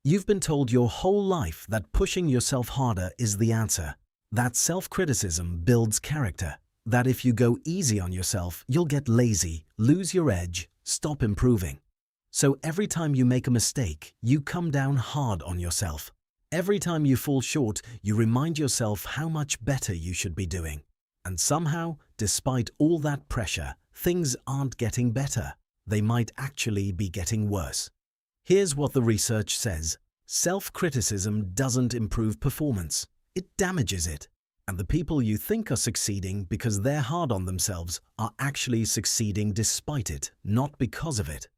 You've been told your whole life that pushing yourself harder is the answer, that self-criticism builds character, that if you go easy on yourself, you'll get lazy, lose your edge, stop improving. So every time you make a mistake, you come down hard on yourself. Every time you fall short, you remind yourself how much better you should be doing. And somehow, despite all that pressure, things aren't getting better. They might actually be getting worse. Here's what the research says. Self-criticism doesn't improve performance. It damages it. And the people you think are succeeding because they're hard on themselves are actually succeeding despite it, not because of it.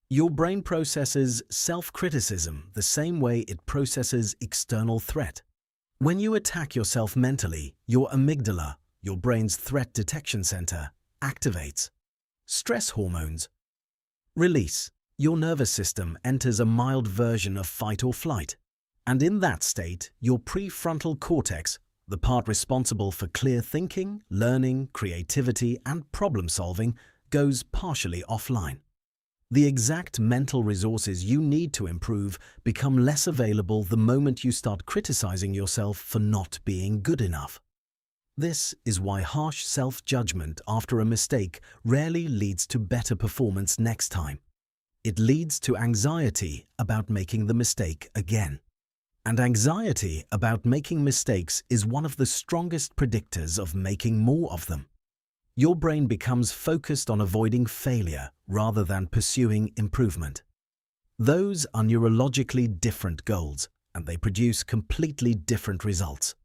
Your brain processes self-criticism the same way it processes external threat. When you attack yourself mentally, your amygdala, your brain's threat detection center, activates. Stress hormones release. Your nervous system enters a mild version of fight or flight. And in that state, your prefrontal cortex, the part responsible for clear thinking, learning, creativity, and problem-solving, goes partially offline. The exact mental resources you need to improve become less available the moment you start criticizing yourself for not being good enough. This is why harsh self-judgment after a mistake rarely leads to better performance next time. It leads to anxiety about making the mistake again. And anxiety about making mistakes is one of the strongest predictors of making more of them. Your brain becomes focused on avoiding failure rather than pursuing improvement. Those are neurologically different goals, and they produce completely different results.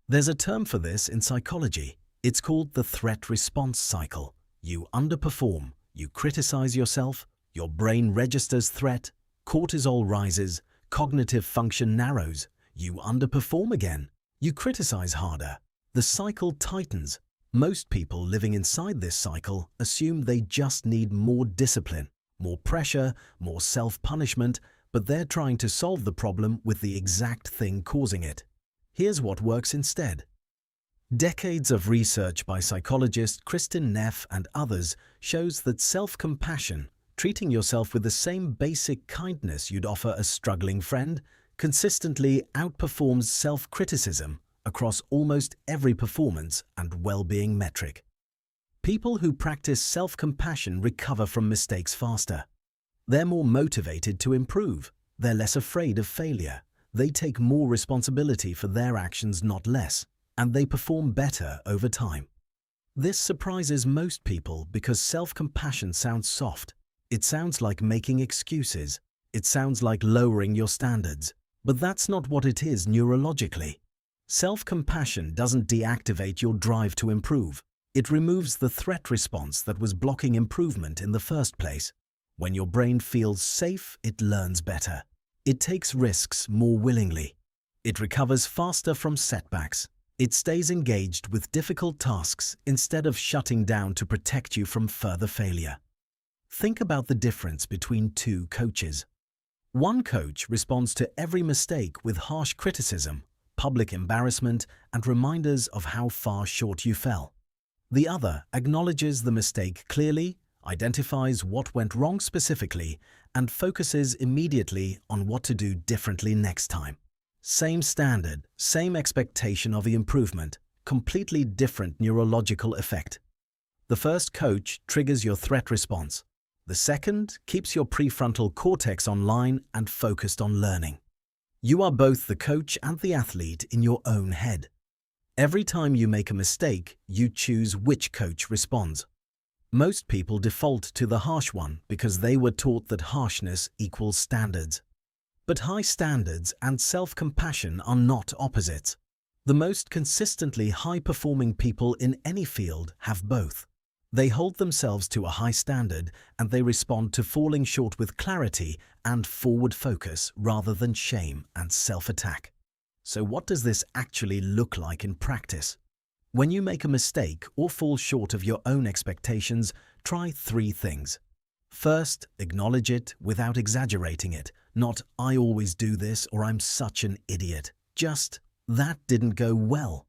There's a term for this in psychology. It's called the threat-response cycle. You underperform, you criticize yourself, your brain registers threat, cortisol rises, cognitive function narrows, you underperform again, you criticize harder. The cycle tightens. Most people living inside this cycle assume they just need more discipline, more pressure, more self-punishment, but they're trying to solve the problem with the exact thing causing it. Here's what works instead. Decades of research by psychologist Kristin Neff and others shows that self-compassion, treating yourself with the same basic kindness you'd offer a struggling friend, consistently outperforms self-criticism across almost every performance and well-being metric. People who practice self-compassion recover from mistakes faster. They're more motivated to improve. They're less afraid of failure. They take more responsibility for their actions, not less, and they perform better over time. This surprises most people because self-compassion sounds soft. It sounds like making excuses. It sounds like lowering your standards. But that's not what it is neurologically. Self-compassion doesn't deactivate your drive to improve. It removes the threat response that was blocking improvement in the first place. When your brain feels safe, it learns better. It takes risks more willingly. It recovers faster from setbacks. It stays engaged with difficult tasks instead of shutting down to protect you from further failure. Think about the difference between two coaches. One coach responds to every mistake with harsh criticism, public embarrassment, and reminders of how far short you fell. The other acknowledges the mistake clearly, identifies what went wrong specifically, and focuses immediately on what to do differently next time. Same standard, same expectation of the improvement, completely different neurological effect. The first coach triggers your threat response. The second keeps your prefrontal cortex online and focused on learning. You are both the coach and the athlete in your own head. Every time you make a mistake, you choose which coach responds. Most people default to the harsh one because they were taught that harshness equals standards. But high standards and self-compassion are not opposites. The most consistently high-performing people in any field have both. They hold themselves to a high standard and they respond to falling short with clarity and forward focus rather than shame and self-attack. So what does this actually look like in practice? When you make a mistake or fall short of your own expectations, try 3 things. First, acknowledge it without exaggerating it. Not, "I always do this" or "I'm such an idiot." Just, "That didn't go well."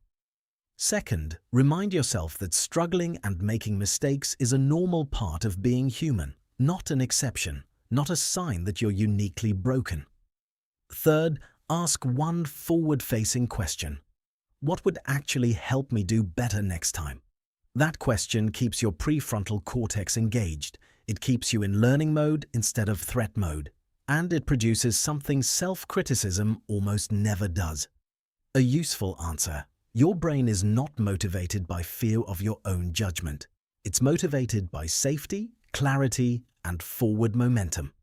Second, remind yourself that struggling and making mistakes is a normal part of being human, not an exception, not a sign that you're uniquely broken. Third, ask one forward-facing question. What would actually help me do better next time? That question keeps your prefrontal cortex engaged. It keeps you in learning mode instead of threat mode. And it produces something self-criticism almost never does. A useful answer. Your brain is not motivated by fear of your own judgment. It's motivated by safety, clarity, and forward momentum.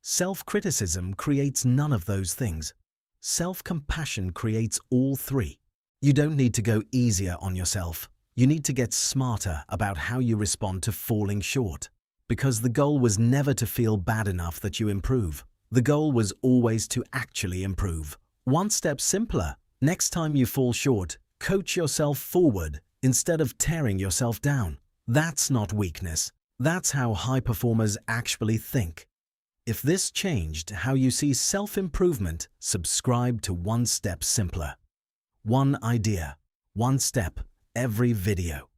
Self-criticism creates none of those things. Self-compassion creates all three. You don't need to go easier on yourself. You need to get smarter about how you respond to falling short. Because the goal was never to feel bad enough that you improve. The goal was always to actually improve. One step simpler. Next time you fall short, coach yourself forward instead of tearing yourself down. That's not weakness. That's how high performers actually think. If this changed how you see self-improvement, subscribe to One Step Simpler. One idea, one step, every video.